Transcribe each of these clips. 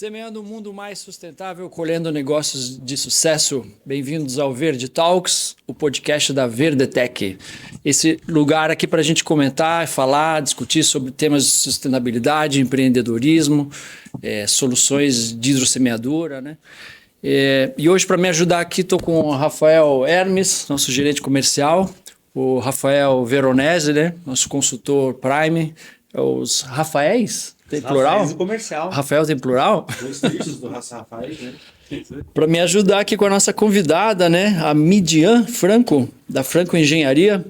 Semeando um mundo mais sustentável, colhendo negócios de sucesso. Bem-vindos ao Verde Talks, o podcast da Verdetec. Esse lugar aqui para a gente comentar, falar, discutir sobre temas de sustentabilidade, empreendedorismo, soluções de hidrossemeadura, né? E hoje, para me ajudar aqui, estou com o Rafael Hermes, nosso gerente comercial, o Rafael Veronese, né? Nosso consultor Prime, os Rafaéis. Tem plural? Rafael comercial. Rafael tem plural? Dois terços do Rafael, né? Para me ajudar aqui com a nossa convidada, né? A Midian Franco, da Franco Engenharia,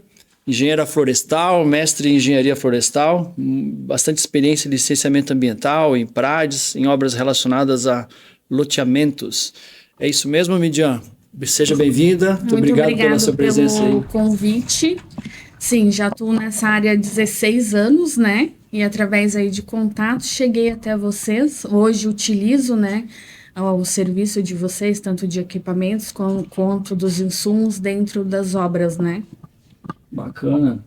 engenheira florestal, mestre em engenharia florestal, bastante experiência em licenciamento ambiental, em PRADES, em obras relacionadas a loteamentos. É isso mesmo, Midian? Seja bem-vinda. Muito obrigado pela sua presença aí. Muito obrigado pelo convite. Sim, já estou nessa área há 16 anos, né? E através aí de contatos cheguei até vocês. Hoje utilizo, né, o serviço de vocês, tanto de equipamentos quanto dos insumos dentro das obras, né? Bacana.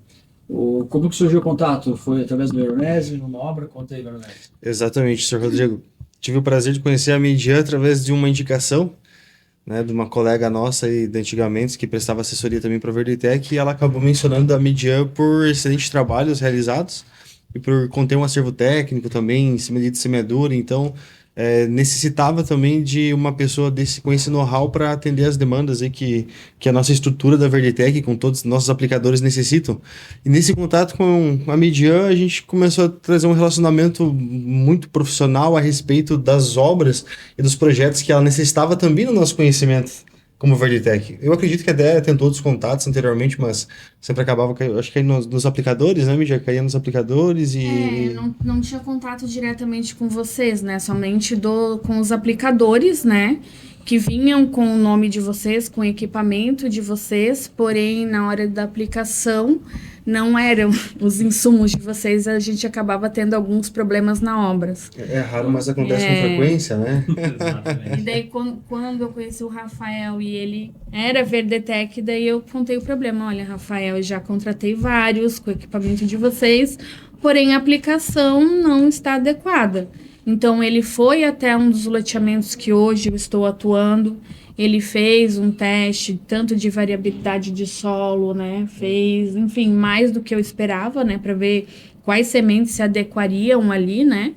Como que surgiu o contato? Foi através do Veronese, numa obra? Conta aí, Veronese. Exatamente, Sr. Rodrigo. Tive o prazer de conhecer a Midian através de uma indicação, né, de uma colega nossa aí de antigamente, que prestava assessoria também para a Verdetec, e ela acabou mencionando a Midian por excelentes trabalhos realizados e por conter um acervo técnico também em cima de semeadura. Então necessitava também de uma pessoa com esse know-how para atender as demandas aí que a nossa estrutura da Verdetec, com todos os nossos aplicadores, necessitam. E nesse contato com a Midian, a gente começou a trazer um relacionamento muito profissional a respeito das obras e dos projetos que ela necessitava também no nosso conhecimento como Verdetec. Eu acredito que até tentou outros contatos anteriormente, mas sempre acabava, acho que aí nos aplicadores, né, Midian? Caía nos aplicadores e... não tinha contato diretamente com vocês, né? Somente com os aplicadores, né? Que vinham com o nome de vocês, com o equipamento de vocês, porém, na hora da aplicação, não eram os insumos de vocês, a gente acabava tendo alguns problemas na obra. É raro, mas acontece com frequência, né? E daí, quando eu conheci o Rafael e ele era Verdetec, daí eu contei o problema. Olha, Rafael, eu já contratei vários com o equipamento de vocês, porém a aplicação não está adequada. Então, ele foi até um dos loteamentos que hoje eu estou atuando. Ele fez um teste, tanto de variabilidade de solo, né? Fez, enfim, mais do que eu esperava, né? Para ver quais sementes se adequariam ali, né?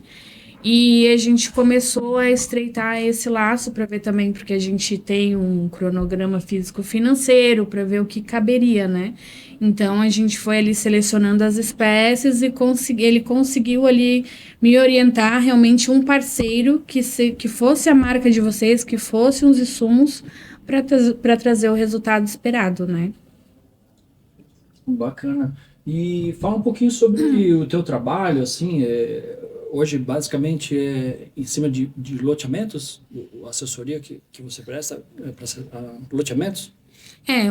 E a gente começou a estreitar esse laço para ver também, porque a gente tem um cronograma físico-financeiro para ver o que caberia, né? Então, a gente foi ali selecionando as espécies e ele conseguiu ali me orientar realmente um parceiro que fosse a marca de vocês, que fosse uns insumos para trazer o resultado esperado, né? Bacana. E fala um pouquinho sobre o teu trabalho, assim, hoje basicamente é em cima de loteamentos, a assessoria que você presta para loteamentos?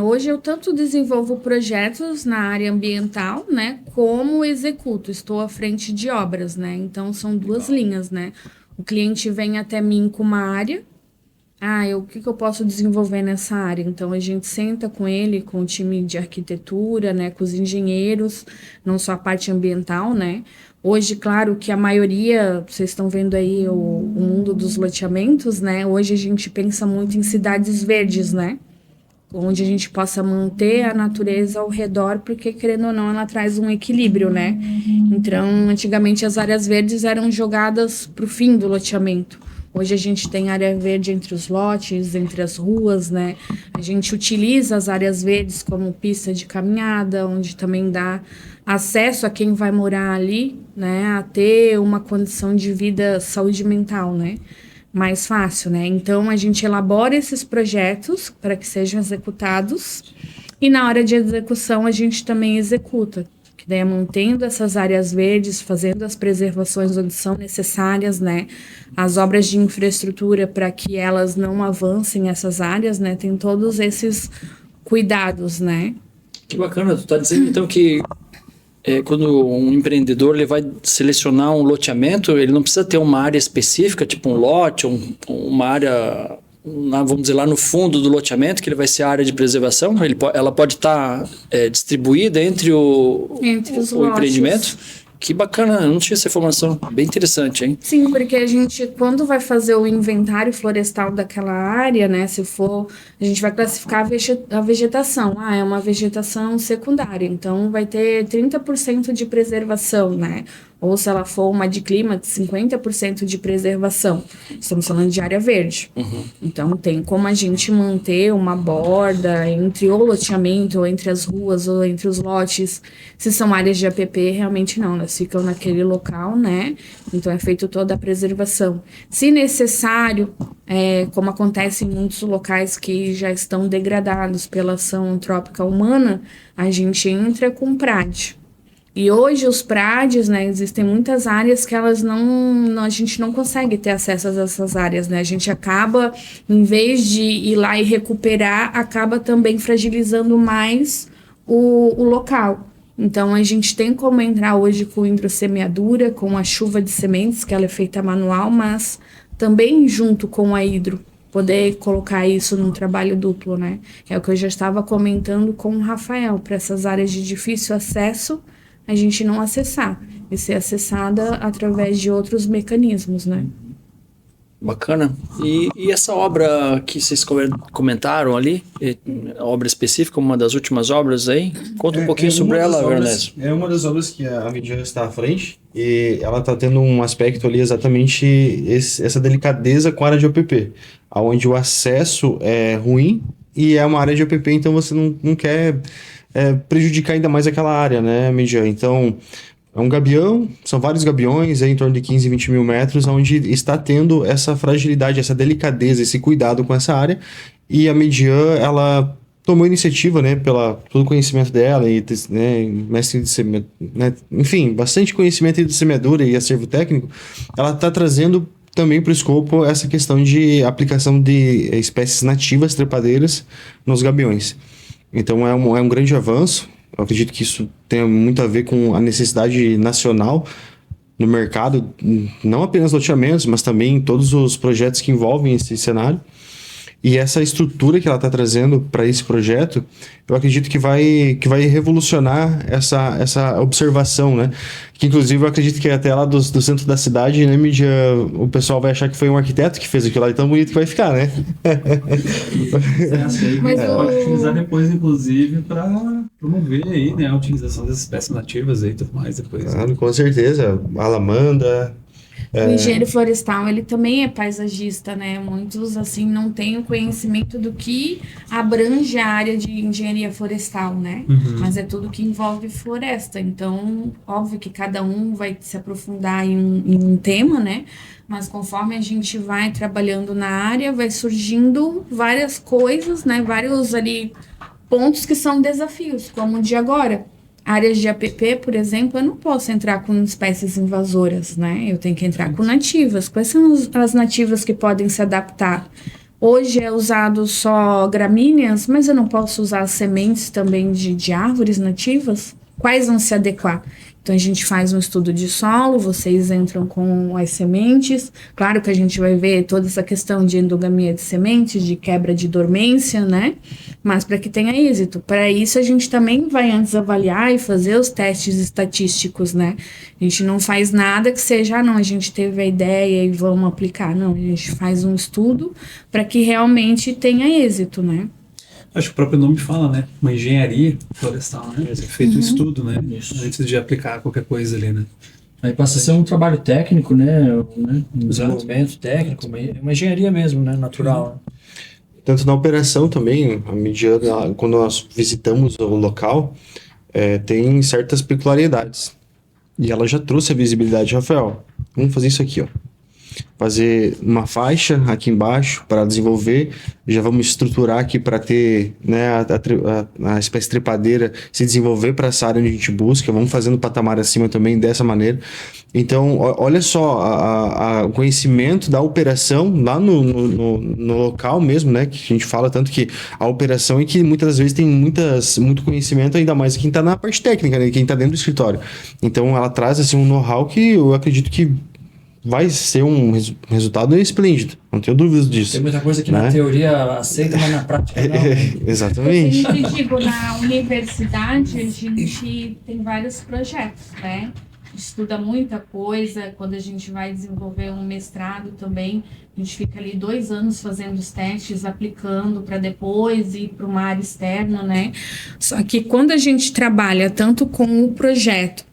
Hoje eu tanto desenvolvo projetos na área ambiental, né, como executo, estou à frente de obras, né, então são duas linhas, né, o cliente vem até mim com uma área, o que eu posso desenvolver nessa área? Então a gente senta com ele, com o time de arquitetura, né, com os engenheiros, não só a parte ambiental, né. Hoje, claro que a maioria, vocês estão vendo aí o mundo dos loteamentos, né, hoje a gente pensa muito em cidades verdes, né, onde a gente possa manter a natureza ao redor, porque, querendo ou não, ela traz um equilíbrio, né? Então, antigamente as áreas verdes eram jogadas para o fim do loteamento. Hoje a gente tem área verde entre os lotes, entre as ruas, né? A gente utiliza as áreas verdes como pista de caminhada, onde também dá acesso a quem vai morar ali, né? A ter uma condição de vida, saúde mental, né? Mais fácil, né? Então, a gente elabora esses projetos para que sejam executados e na hora de execução a gente também executa, que daí é mantendo essas áreas verdes, fazendo as preservações onde são necessárias, né? As obras de infraestrutura para que elas não avancem essas áreas, né? Tem todos esses cuidados, né? Que bacana, tu tá dizendo então que quando um empreendedor ele vai selecionar um loteamento, ele não precisa ter uma área específica, tipo um lote, uma área, vamos dizer, lá no fundo do loteamento, que ele vai ser a área de preservação, ela pode estar distribuída entre os o empreendimento. Que bacana, eu não tinha essa informação. Bem interessante, hein? Sim, porque a gente, quando vai fazer o inventário florestal daquela área, né, se for, a gente vai classificar a vegetação. É uma vegetação secundária, então vai ter 30% de preservação, né? Ou se ela for uma de clima, 50% de preservação. Estamos falando de área verde. Então, tem como a gente manter uma borda entre o loteamento, ou entre as ruas, ou entre os lotes. Se são áreas de APP, realmente não, elas ficam naquele local, né? Então, é feito toda a preservação. Se necessário, como acontece em muitos locais que já estão degradados pela ação antrópica humana, a gente entra com PRAD. E hoje os PRADs, né, existem muitas áreas que elas a gente não consegue ter acesso a essas áreas, né? A gente acaba, em vez de ir lá e recuperar, acaba também fragilizando mais o local. Então, a gente tem como entrar hoje com hidrossemeadura, com a chuva de sementes, que ela é feita manual, mas também junto com a hidro, poder colocar isso num trabalho duplo, né? É o que eu já estava comentando com o Rafael, para essas áreas de difícil acesso, a gente não acessar, e ser acessada através de outros mecanismos, né? Bacana. E essa obra que vocês comentaram ali, a obra específica, uma das últimas obras aí, conta um pouquinho sobre ela, Veronese. É uma das obras que a Midian está à frente, e ela está tendo um aspecto ali exatamente essa delicadeza com a área de OPP, onde o acesso é ruim e é uma área de OPP, então você não quer prejudicar ainda mais aquela área, né, Midian? Então, é um gabião, são vários gabiões, em torno de 15, 20 mil metros, onde está tendo essa fragilidade, essa delicadeza, esse cuidado com essa área. E a Midian, ela tomou iniciativa, né, pelo conhecimento dela, e, né, mestre de semeadura, né, enfim, bastante conhecimento de semeadura e acervo técnico, ela está trazendo também para o escopo essa questão de aplicação de espécies nativas trepadeiras nos gabiões. Então, é um grande avanço. Eu acredito que isso tem muito a ver com a necessidade nacional no mercado, não apenas loteamentos, mas também todos os projetos que envolvem esse cenário. E essa estrutura que ela está trazendo para esse projeto, eu acredito que vai revolucionar essa observação, né? Que inclusive eu acredito que até lá do centro da cidade, né, mídia, o pessoal vai achar que foi um arquiteto que fez aquilo lá, e tão bonito que vai ficar, né? Mas pode utilizar depois, inclusive, para promover aí, né, a utilização das espécies nativas aí e tudo mais depois. Claro, com certeza. Alamanda. O engenheiro florestal, ele também é paisagista, né? Muitos, assim, não têm o conhecimento do que abrange a área de engenharia florestal, né? Mas é tudo que envolve floresta. Então, óbvio que cada um vai se aprofundar em um tema, né? Mas conforme a gente vai trabalhando na área, vai surgindo várias coisas, né? Vários ali pontos que são desafios, como o de agora. Áreas de APP, por exemplo, eu não posso entrar com espécies invasoras, né? Eu tenho que entrar com nativas. Quais são as nativas que podem se adaptar? Hoje é usado só gramíneas, mas eu não posso usar sementes também de árvores nativas? Quais vão se adequar? Então, a gente faz um estudo de solo, vocês entram com as sementes. Claro que a gente vai ver toda essa questão de endogamia de sementes, de quebra de dormência, né? Mas para que tenha êxito. Para isso, a gente também vai antes avaliar e fazer os testes estatísticos, né? A gente não faz nada que seja, não, a gente teve a ideia e vamos aplicar. Não, a gente faz um estudo para que realmente tenha êxito, né? Acho que o próprio nome fala, né? Uma engenharia florestal, né? É feito um estudo, né? Antes de aplicar qualquer coisa ali, né? Aí passa a ser um trabalho técnico, né? Um desenvolvimento técnico, uma engenharia mesmo, né? Natural. Tanto na operação também, a Midian, quando nós visitamos o local, tem certas peculiaridades. E ela já trouxe a visibilidade, Rafael. Vamos fazer isso aqui, ó. Fazer uma faixa aqui embaixo para desenvolver, já vamos estruturar aqui para ter, né, a espécie trepadeira se desenvolver para essa área onde a gente busca, vamos fazendo patamar acima também dessa maneira. Então, olha só, o conhecimento da operação lá no local mesmo, né, que a gente fala tanto que a operação é que muitas vezes tem muito conhecimento, ainda mais quem está na parte técnica, né, quem está dentro do escritório. Então, ela traz assim, um know-how que eu acredito que vai ser um resultado esplêndido, não tenho dúvidas disso. Tem muita coisa que na teoria aceita, mas na prática não. Exatamente. Eu digo, na universidade a gente tem vários projetos, né? estuda muita coisa. Quando a gente vai desenvolver um mestrado também, a gente fica ali 2 anos fazendo os testes, aplicando para depois ir para uma área externa, né? Só que quando a gente trabalha tanto com o projeto,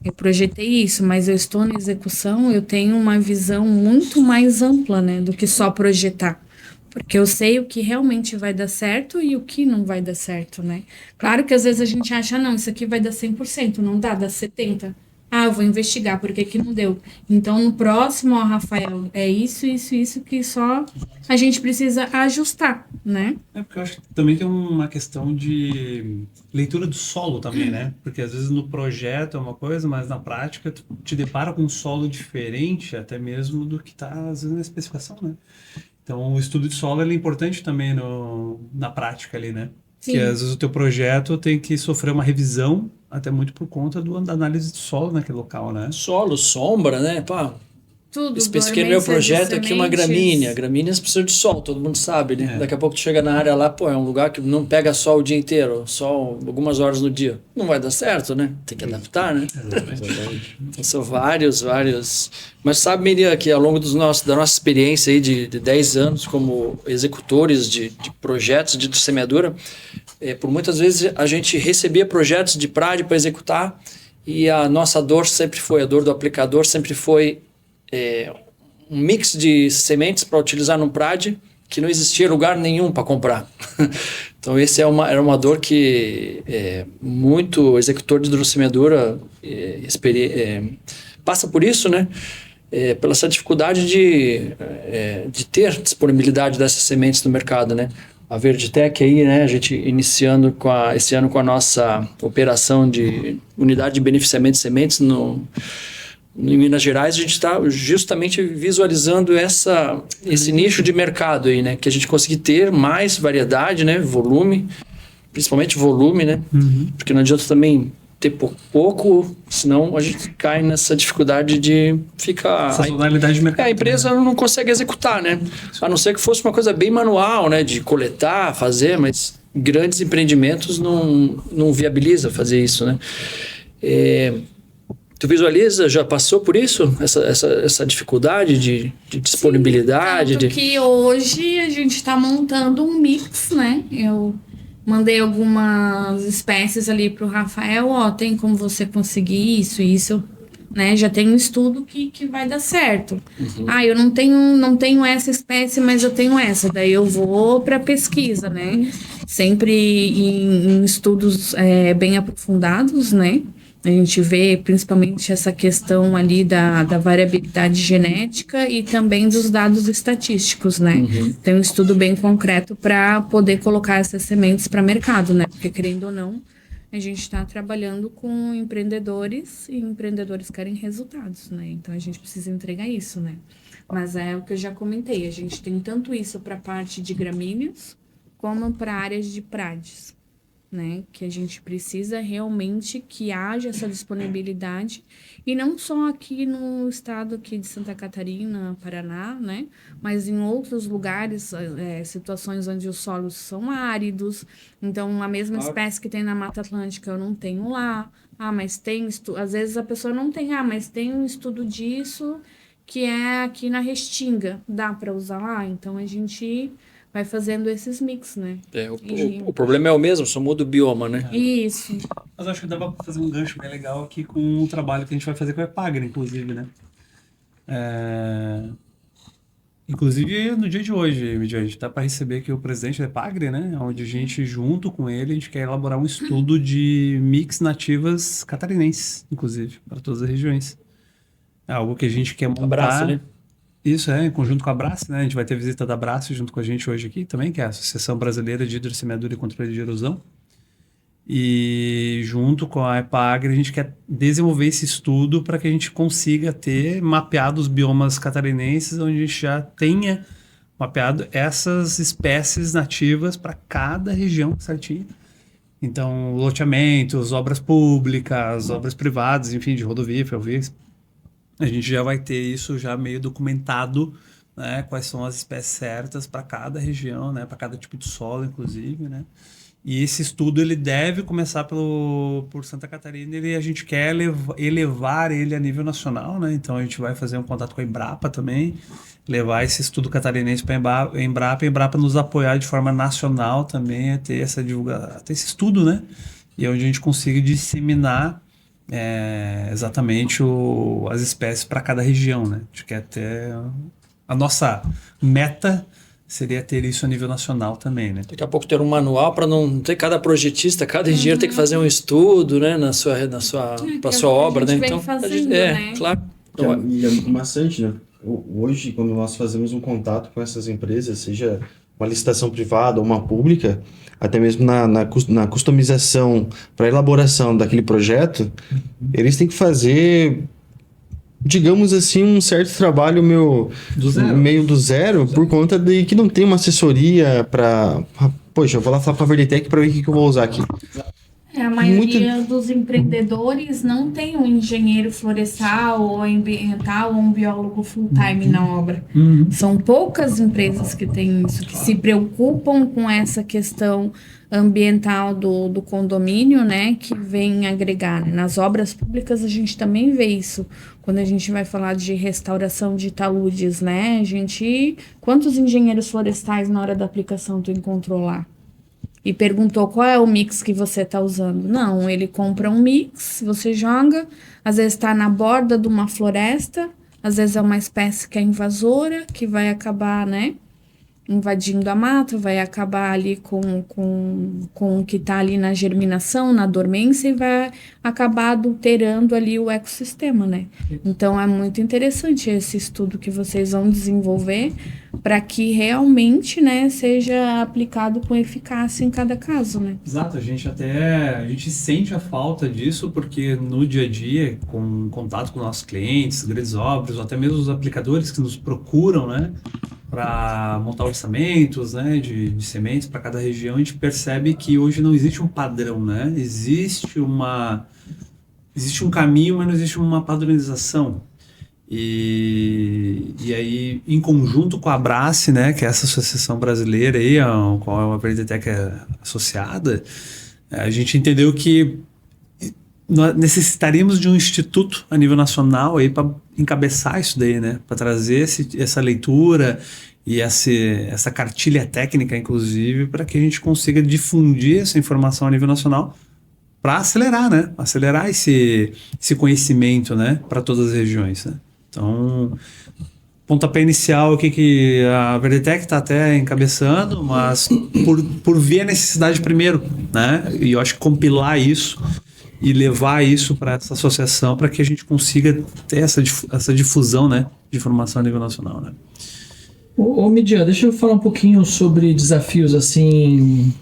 eu projetei isso, mas eu estou na execução, eu tenho uma visão muito mais ampla, né, do que só projetar. Porque eu sei o que realmente vai dar certo e o que não vai dar certo, né? Claro que às vezes a gente acha, não, isso aqui vai dar 100%, não dá 70%. Ah, eu vou investigar, por que que não deu? Então, no próximo, ó, Rafael, é isso que só a gente precisa ajustar, né? Porque eu acho que também tem uma questão de leitura do solo também, né? Porque às vezes no projeto é uma coisa, mas na prática tu te depara com um solo diferente, até mesmo do que está às vezes na especificação, né? Então o estudo de solo ele é importante também na prática ali, né? Sim. Que às vezes o teu projeto tem que sofrer uma revisão, até muito por conta da análise de solo naquele local, né? Solo, sombra, né? Pá, Tudo, especifiquei no meu dormência de projeto aqui uma sementes. gramínea. Gramíneas precisam de sol, todo mundo sabe, né? É. Daqui a pouco tu chega na área lá, pô, é um lugar que não pega sol o dia inteiro, só algumas horas no dia. Não vai dar certo, né? Tem que adaptar, né? Então, são vários. Mas sabe, Miriam, que ao longo da nossa experiência aí de 10 anos como executores de projetos de semeadura, por muitas vezes a gente recebia projetos de PRAD para executar e a nossa dor sempre foi, a dor do aplicador sempre foi um mix de sementes para utilizar no PRAD que não existia lugar nenhum para comprar. Então, era uma dor que muito executor de hidrossemeadura passa por isso, né? Pela essa dificuldade de ter disponibilidade dessas sementes no mercado, né? A Verditec aí, né? A gente iniciando esse ano com a nossa operação de unidade de beneficiamento de sementes em Minas Gerais, a gente está justamente visualizando esse nicho de mercado aí, né? Que a gente conseguir ter mais variedade, né? Volume, principalmente volume, né? Porque não adianta também ter pouco, senão a gente cai nessa dificuldade de ficar... Sazonalidade de mercado. A empresa não consegue executar, né? A não ser que fosse uma coisa bem manual, né? De coletar, fazer, mas grandes empreendimentos não viabiliza fazer isso, né? Tu visualiza, já passou por isso? Essa dificuldade de disponibilidade? Sim, tanto que hoje a gente está montando um mix, né? Eu mandei algumas espécies ali para o Rafael, tem como você conseguir isso, né? Já tem um estudo que vai dar certo. Eu não tenho essa espécie, mas eu tenho essa. Daí eu vou para pesquisa, né? Sempre em estudos bem aprofundados, né? A gente vê principalmente essa questão ali da variabilidade genética e também dos dados estatísticos, né? Tem um estudo bem concreto para poder colocar essas sementes para mercado, né? Porque, querendo ou não, a gente está trabalhando com empreendedores e empreendedores querem resultados, né? Então, a gente precisa entregar isso, né? Mas é o que eu já comentei, a gente tem tanto isso para a parte de gramíneos como para áreas de prades, né, que a gente precisa realmente que haja essa disponibilidade e não só aqui no estado aqui de Santa Catarina, Paraná, né, mas em outros lugares, situações onde os solos são áridos, então a mesma espécie que tem na Mata Atlântica eu não tenho lá, mas tem, às vezes a pessoa não tem, mas tem um estudo disso que é aqui na Restinga, dá para usar lá, então a gente vai fazendo esses mix, né? O problema é o mesmo, só muda o bioma, né? Isso. Mas acho que dá para fazer um gancho bem legal aqui com o trabalho que a gente vai fazer com a Epagre, inclusive, né? Inclusive, no dia de hoje, a gente está para receber aqui o presidente da Epagre, né? Onde a gente, junto com ele, a gente quer elaborar um estudo de mix nativas catarinenses, inclusive, para todas as regiões. É algo que a gente quer montar... Abraço, né? Isso, em conjunto com a Abrace, né? A gente vai ter visita da Abrace junto com a gente hoje aqui também, que é a Associação Brasileira de Hidrossemeadura e Controle de Erosão. E junto com a Epagre, a gente quer desenvolver esse estudo para que a gente consiga ter mapeado os biomas catarinenses, onde a gente já tenha mapeado essas espécies nativas para cada região certinho. Então, loteamentos, obras públicas, obras privadas, enfim, de rodovia, ferrovia. A gente já vai ter isso já meio documentado, né? Quais são as espécies certas para cada região, né? Para cada tipo de solo, inclusive, né? E esse estudo ele deve começar por Santa Catarina e a gente quer elevar ele a nível nacional, né? Então a gente vai fazer um contato com a Embrapa também, levar esse estudo catarinense para a Embrapa nos apoiar de forma nacional também a ter essa divulgação, a ter esse estudo, né? E onde a gente consiga disseminar exatamente as espécies para cada região, né? A gente quer ter a nossa meta seria ter isso a nível nacional também, né? Daqui a pouco ter um manual para não ter cada projetista, cada engenheiro ter que fazer um estudo, né, para sua obra, né? Então, né? claro. E é maçante, né? Hoje, quando nós fazemos um contato com essas empresas, seja uma licitação privada ou uma pública, até mesmo na customização para elaboração daquele projeto, eles têm que fazer, digamos assim, um certo trabalho meio do zero, por conta de que não tem uma assessoria para... Poxa, eu vou lá falar com a Verdetec para ver o que eu vou usar aqui. A maioria dos empreendedores não tem um engenheiro florestal ou ambiental ou um biólogo full-time na obra. São poucas empresas que têm isso, que se preocupam com essa questão ambiental do condomínio, né, que vem agregar. Nas obras públicas a gente também vê isso. Quando a gente vai falar de restauração de taludes, né, quantos engenheiros florestais na hora da aplicação tu encontrou lá? E perguntou qual é o mix que você está usando. Não, ele compra um mix, você joga, às vezes está na borda de uma floresta, às vezes é uma espécie que é invasora, que vai acabar, né, invadindo a mata, vai acabar ali com o que está ali na germinação, na dormência, e vai acabar adulterando ali o ecossistema, né? Então é muito interessante esse estudo que vocês vão desenvolver para que realmente, né, seja aplicado com eficácia em cada caso, né? Exato, a gente sente a falta disso porque no dia a dia, com contato com nossos clientes, grandes obras, ou até mesmo os aplicadores que nos procuram, né, para montar orçamentos, né, de sementes para cada região, a gente percebe que hoje não existe um padrão, né? Existe um caminho, mas não existe uma padronização. E aí, em conjunto com a Abrace, né, que é essa associação brasileira aí, a qual a Verdetec é associada, a gente entendeu que nós necessitaríamos de um instituto a nível nacional aí para encabeçar isso daí, né? Para trazer essa leitura e essa cartilha técnica, inclusive, para que a gente consiga difundir essa informação a nível nacional para acelerar, né? Acelerar esse conhecimento, né? Para todas as regiões, né? Então, pontapé inicial aqui que a Verdetec está até encabeçando, mas por ver a necessidade primeiro, né? E eu acho que compilar isso e levar isso para essa associação para que a gente consiga ter essa difusão, né, de informação a nível nacional, né? Ô Midian, deixa eu falar um pouquinho sobre desafios assim,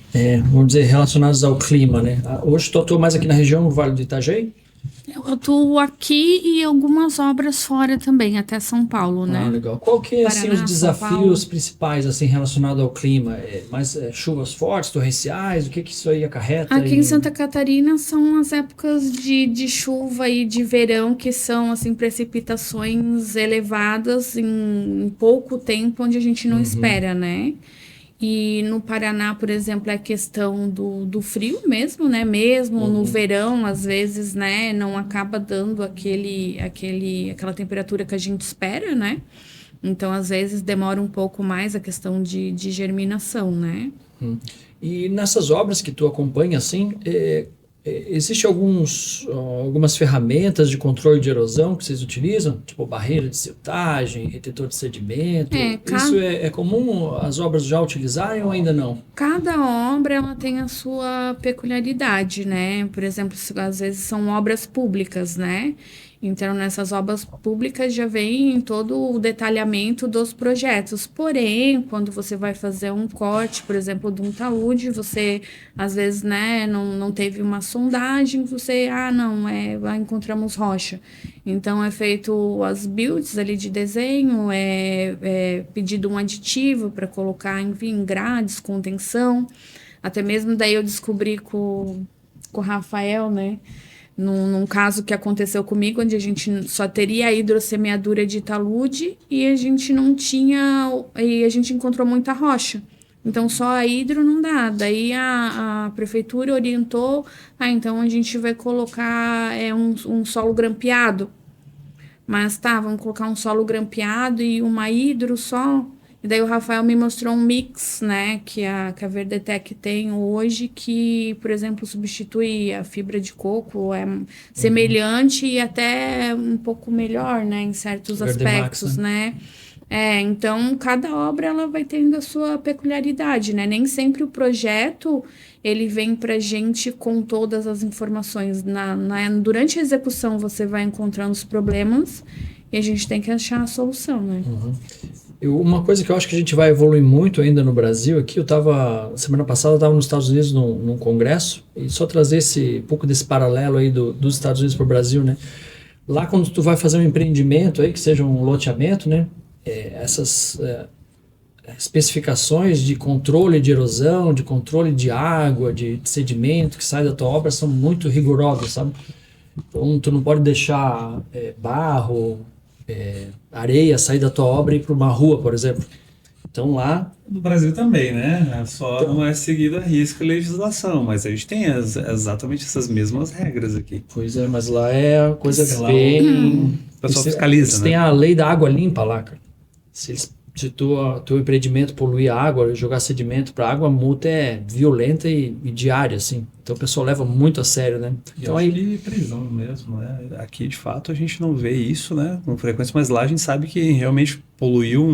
vamos dizer, relacionados ao clima, né? Hoje tu atua mais aqui na região, no Vale do Itajaí? Eu atuo aqui e algumas obras fora também, até São Paulo, né? Ah, legal. Qual que é assim, Paraná, os desafios principais assim, relacionados ao clima? Chuvas fortes, torrenciais? O que isso aí acarreta? Aqui em Santa Catarina são as épocas de chuva e de verão, que são assim, precipitações elevadas em pouco tempo, onde a gente não espera, né? E no Paraná, por exemplo, é a questão do frio mesmo, né? Mesmo no verão, às vezes, né, não acaba dando aquela temperatura que a gente espera, né? Então, às vezes, demora um pouco mais a questão de germinação, né? E nessas obras que tu acompanha, assim, existe algumas ferramentas de controle de erosão que vocês utilizam? Tipo barreira de siltagem, retentor de sedimento? Isso é comum as obras já utilizarem ou ainda não? Cada obra ela tem a sua peculiaridade, né? Por exemplo, às vezes são obras públicas, né? Então, nessas obras públicas já vem todo o detalhamento dos projetos. Porém, quando você vai fazer um corte, por exemplo, de um talude, você, às vezes, né, não teve uma sondagem, encontramos rocha. Então, é feito as builds ali de desenho, é pedido um aditivo para colocar, enfim, grades, contenção. Até mesmo daí eu descobri com o Rafael, né, num caso que aconteceu comigo, onde a gente só teria a hidrossemeadura de talude e a gente não tinha, e a gente encontrou muita rocha. Então, só a hidro não dá. Daí a prefeitura orientou, então a gente vai colocar um solo grampeado. Mas tá, vamos colocar um solo grampeado e uma hidro só. E daí o Rafael me mostrou um mix, né, que a Verdetec tem hoje, que, por exemplo, substitui a fibra de coco, é semelhante e até um pouco melhor, né, em certos Verdemax, aspectos, né? Então, cada obra ela vai tendo a sua peculiaridade, né? Nem sempre o projeto ele vem pra gente com todas as informações. Durante a execução você vai encontrando os problemas e a gente tem que achar a solução, né? Uma coisa que eu acho que a gente vai evoluir muito ainda no Brasil aqui, semana passada eu estava nos Estados Unidos num congresso, e só trazer um pouco desse paralelo aí dos Estados Unidos para o Brasil, né? Lá quando tu vai fazer um empreendimento aí, que seja um loteamento, né? Essas especificações de controle de erosão, de controle de água, de sedimento que sai da tua obra são muito rigorosas, sabe? Então tu não pode deixar barro, areia sair da tua obra e ir para uma rua, por exemplo. Então lá... No Brasil também, né? Só não é seguido a risco a legislação, mas a gente tem exatamente essas mesmas regras aqui. Pois é, mas lá é a coisa Lá bem... o pessoal fiscaliza, eles né? têm a lei da água limpa lá, cara. Se teu empreendimento poluir a água, jogar sedimento para água, a multa é violenta e diária, assim. Então o pessoal leva muito a sério, né? Então acho que prisão mesmo, né? Aqui, de fato, a gente não vê isso, né, com frequência, mas lá a gente sabe que realmente poluiu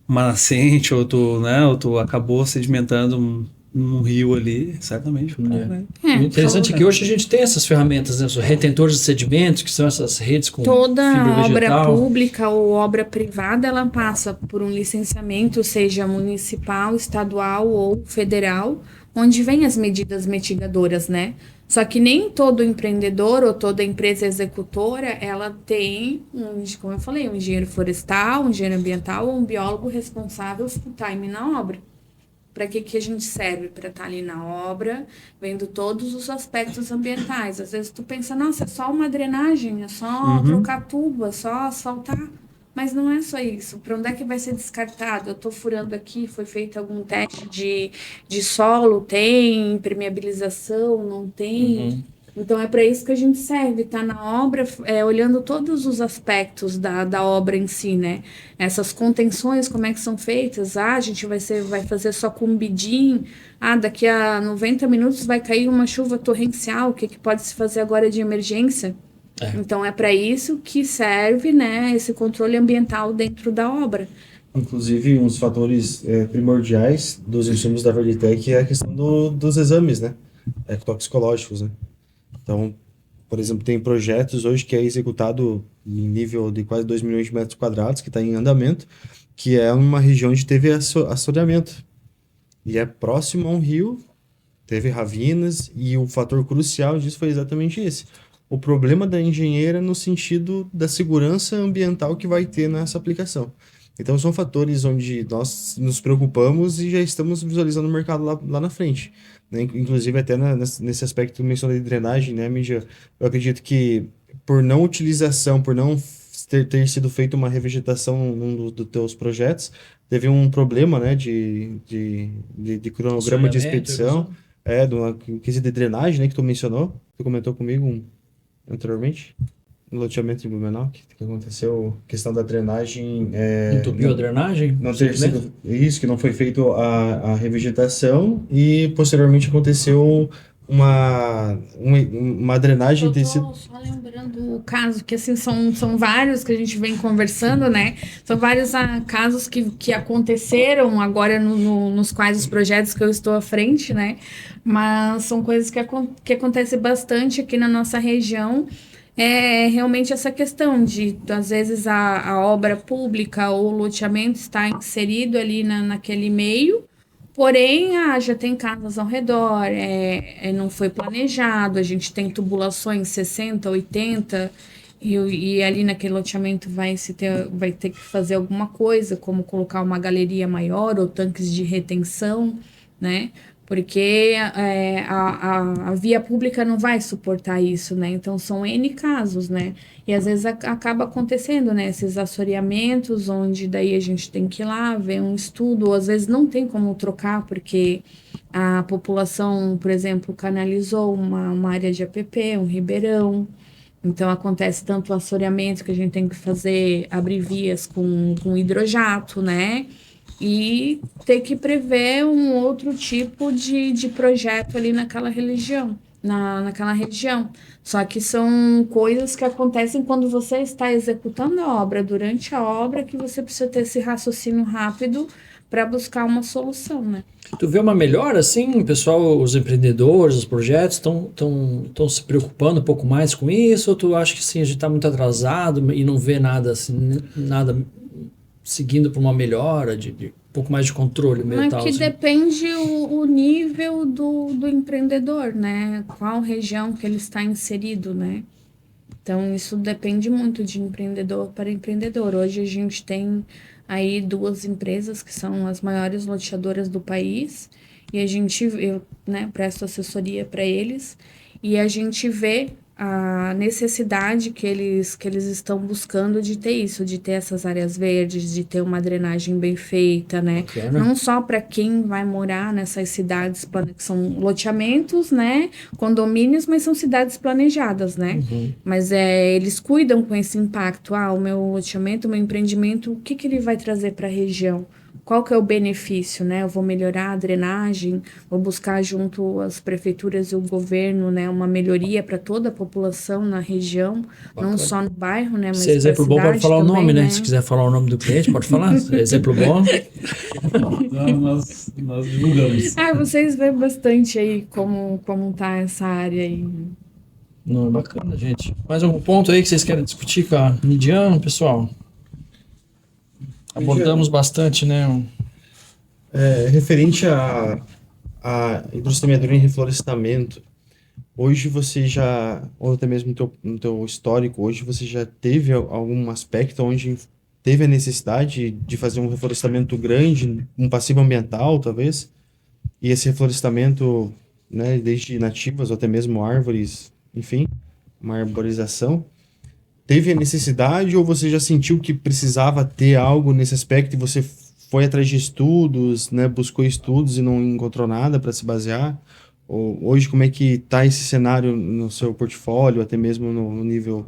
uma nascente, ou tu acabou sedimentando um rio ali, certamente. Né? O interessante é que hoje a gente tem essas ferramentas, né? Os retentores de sedimentos, que são essas redes com toda fibra obra vegetal. pública ou obra privada, ela passa por um licenciamento, seja municipal, estadual ou federal, onde vem as medidas mitigadoras, né? Só que nem todo empreendedor ou toda empresa executora, ela tem, como eu falei, um engenheiro florestal, um engenheiro ambiental ou um biólogo responsável full time na obra. Para que a gente serve? Para estar ali na obra, vendo todos os aspectos ambientais. Às vezes tu pensa, nossa, é só uma drenagem, é só trocar tubo, é só asfaltar. Mas não é só isso. Para onde é que vai ser descartado? Eu estou furando aqui, foi feito algum teste de solo, tem impermeabilização, não tem. Então é para isso que a gente serve, tá na obra, olhando todos os aspectos da obra em si, né? Essas contenções, como é que são feitas? A gente vai fazer só com bidim. Daqui a 90 minutos vai cair uma chuva torrencial, o que pode se fazer agora de emergência? Então é para isso que serve, né, esse controle ambiental dentro da obra. Inclusive, um dos fatores primordiais dos insumos da Verdetec é a questão dos exames, né? Toxicológicos, né? Então, por exemplo, tem projetos hoje que é executado em nível de quase 2 milhões de metros quadrados, que está em andamento, que é uma região onde teve assoreamento. E é próximo a um rio, teve ravinas, e o fator crucial disso foi exatamente esse. O problema da engenheira no sentido da segurança ambiental que vai ter nessa aplicação. Então, são fatores onde nós nos preocupamos e já estamos visualizando o mercado lá na frente. Né? Inclusive, até nesse aspecto que eu mencionei de drenagem, né, Mídia? Eu acredito que por não utilização, por não ter sido feita uma revegetação num dos teus projetos, teve um problema, né, de cronograma de expedição, do quesito de drenagem, né, que tu mencionou, tu comentou comigo anteriormente. No loteamento de Blumenau, que aconteceu questão da drenagem... Entupiu a drenagem? Não ter sido isso, que não foi feito a revegetação e posteriormente aconteceu uma drenagem... Só lembrando o caso, que assim, são vários que a gente vem conversando, né? São vários casos que aconteceram agora nos quais os projetos que eu estou à frente, né? Mas são coisas que acontecem bastante aqui na nossa região. É realmente essa questão de, às vezes, a obra pública ou o loteamento está inserido ali naquele meio, porém, já tem casas ao redor, não foi planejado, a gente tem tubulações 60, 80, e ali naquele loteamento vai ter que fazer alguma coisa, como colocar uma galeria maior ou tanques de retenção, né? porque a via pública não vai suportar isso, né? Então, são N casos, né? E às vezes acaba acontecendo, né? Esses assoreamentos, onde daí a gente tem que ir lá ver um estudo, ou às vezes não tem como trocar, porque a população, por exemplo, canalizou uma área de APP, um ribeirão. Então, acontece tanto o assoreamento que a gente tem que abrir vias com hidrojato, né? E ter que prever um outro tipo de projeto ali naquela naquela região. Só que são coisas que acontecem quando você está executando a obra, durante a obra, que você precisa ter esse raciocínio rápido para buscar uma solução, né? Tu vê uma melhora, assim, o pessoal, os empreendedores, os projetos estão se preocupando um pouco mais com isso? Ou tu acha que sim, a gente está muito atrasado e não vê nada assim, nada seguindo para uma melhora, de um pouco mais de controle Mas mental? que Assim? depende o nível do empreendedor, né? Qual região que ele está inserido, né? Então, isso depende muito de empreendedor para empreendedor. Hoje a gente tem aí 2 empresas que são as maiores loteadoras do país e eu, né, presto assessoria para eles e a gente vê a necessidade que eles estão buscando de ter isso, de ter essas áreas verdes, de ter uma drenagem bem feita, né? Bacana. Não só para quem vai morar nessas cidades que são loteamentos, né? Condomínios, mas são cidades planejadas, né? Mas eles cuidam com esse impacto. O meu loteamento, o meu empreendimento, o que ele vai trazer para a região? Qual que é o benefício, né? Eu vou melhorar a drenagem, vou buscar junto às prefeituras e o governo, né, uma melhoria para toda a população na região, não só no bairro, né, mas Se é exemplo bom, pode falar também, o nome, né? Se quiser falar o nome do cliente, pode falar. Se é exemplo bom. Nós divulgamos. Vocês veem bastante aí como tá essa área aí. Não, é bacana, gente. Mais algum ponto aí que vocês querem discutir com a Midian, pessoal? Abordamos bastante, né? Referente a hidrossemeadura em reflorestamento, hoje você já, ou até mesmo no teu histórico, hoje você já teve algum aspecto onde teve a necessidade de fazer um reflorestamento grande, um passivo ambiental, talvez, e esse reflorestamento, né, desde nativas ou até mesmo árvores, enfim, uma arborização, teve a necessidade ou você já sentiu que precisava ter algo nesse aspecto e você foi atrás de estudos, né, buscou estudos e não encontrou nada para se basear? Ou, hoje, como é que está esse cenário no seu portfólio, até mesmo no nível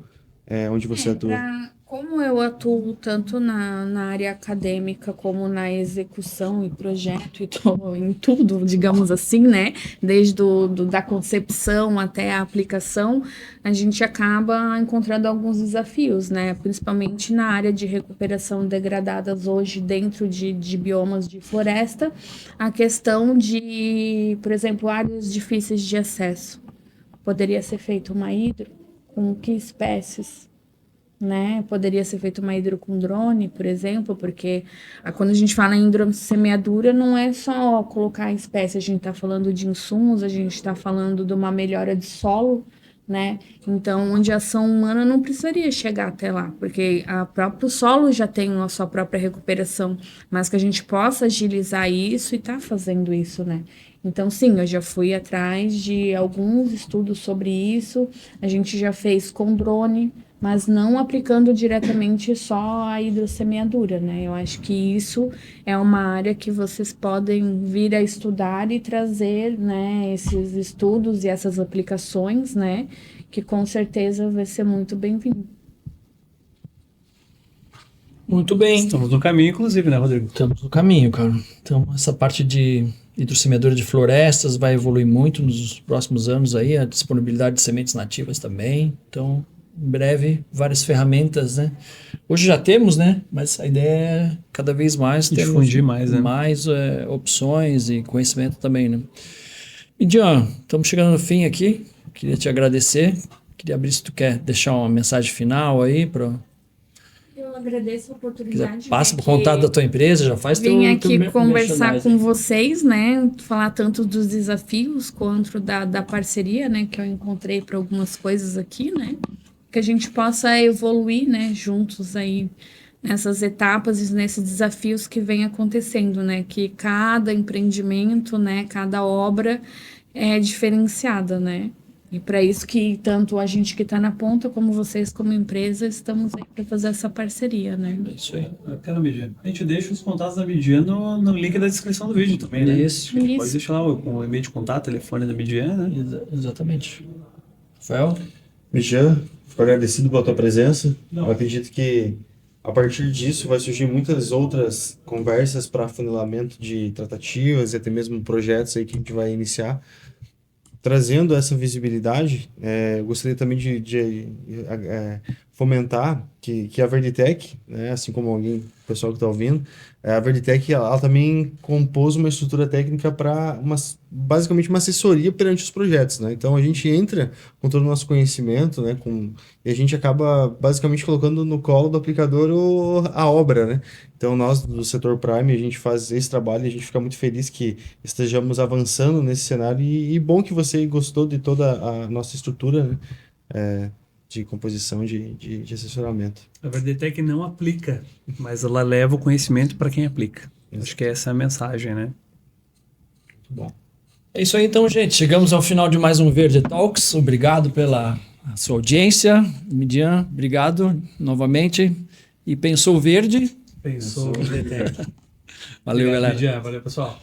onde você atua? Como eu atuo tanto na área acadêmica como na execução e projeto e em tudo, digamos assim, né? Desde da concepção até a aplicação, a gente acaba encontrando alguns desafios, né? Principalmente na área de recuperação degradadas hoje dentro de biomas de floresta, a questão de, por exemplo, áreas difíceis de acesso. Poderia ser feito uma hidro com que espécies? Né? Poderia ser feito uma hidro com drone, por exemplo, porque quando a gente fala em hidrossemeadura, não é só colocar a espécie, a gente está falando de insumos, a gente está falando de uma melhora de solo, né? Então, onde a ação humana não precisaria chegar até lá, porque o próprio solo já tem a sua própria recuperação, mas que a gente possa agilizar isso e está fazendo isso, né? Então, sim, eu já fui atrás de alguns estudos sobre isso, a gente já fez com drone, mas não aplicando diretamente só a hidrossemeadura, né? Eu acho que isso é uma área que vocês podem vir a estudar e trazer, né, esses estudos e essas aplicações, né, que com certeza vai ser muito bem-vindo. Muito bem. Estamos no caminho, inclusive, né, Rodrigo? Estamos no caminho, cara. Então, essa parte de hidrossemeadura de florestas vai evoluir muito nos próximos anos aí, a disponibilidade de sementes nativas também. Então, em breve, várias ferramentas, né? Hoje já temos, né? Mas a ideia é cada vez mais difundir mais, né? Mais opções e conhecimento também, né? E, Jean, estamos chegando no fim aqui. Queria te agradecer. Queria abrir se tu quer deixar uma mensagem final aí para... Eu agradeço a oportunidade. Passa por contato da tua empresa, já faz Vim aqui conversar com aí. vocês, né? Falar tanto dos desafios quanto da parceria, né? Que eu encontrei para algumas coisas aqui, né? Que a gente possa evoluir, né? Juntos aí nessas etapas e nesses desafios que vem acontecendo, né? Que cada empreendimento, né? Cada obra é diferenciada, né? E para isso que tanto a gente que está na ponta, como vocês como empresa, estamos aí para fazer essa parceria, né? É isso aí. Quero a Midian. A gente deixa os contatos da Midian no link da descrição do vídeo também, né? Isso. A gente pode deixar lá o e-mail de contato, telefone da Midian, né? Exatamente. Rafael? Mijan, fico agradecido pela tua presença. Eu acredito que a partir disso vai surgir muitas outras conversas para afunilamento de tratativas e até mesmo projetos aí que a gente vai iniciar. Trazendo essa visibilidade, eu gostaria também de fomentar que a Verditec, né, assim como o pessoal que está ouvindo, a Verditec ela também compôs uma estrutura técnica para basicamente uma assessoria perante os projetos, né? Então a gente entra com todo o nosso conhecimento, né, e a gente acaba basicamente colocando no colo do aplicador a obra, né? Então nós do setor Prime a gente faz esse trabalho e a gente fica muito feliz que estejamos avançando nesse cenário e bom que você gostou de toda a nossa estrutura, né? De composição de assessoramento. A Verdetec não aplica, mas ela leva o conhecimento para quem aplica. Acho que essa é a mensagem, né? Muito bom. É isso aí então, gente. Chegamos ao final de mais um Verde Talks. Obrigado pela sua audiência. Midian, obrigado novamente. E pensou verde? Pensou Verdetec. Valeu, galera. Midian, valeu, pessoal.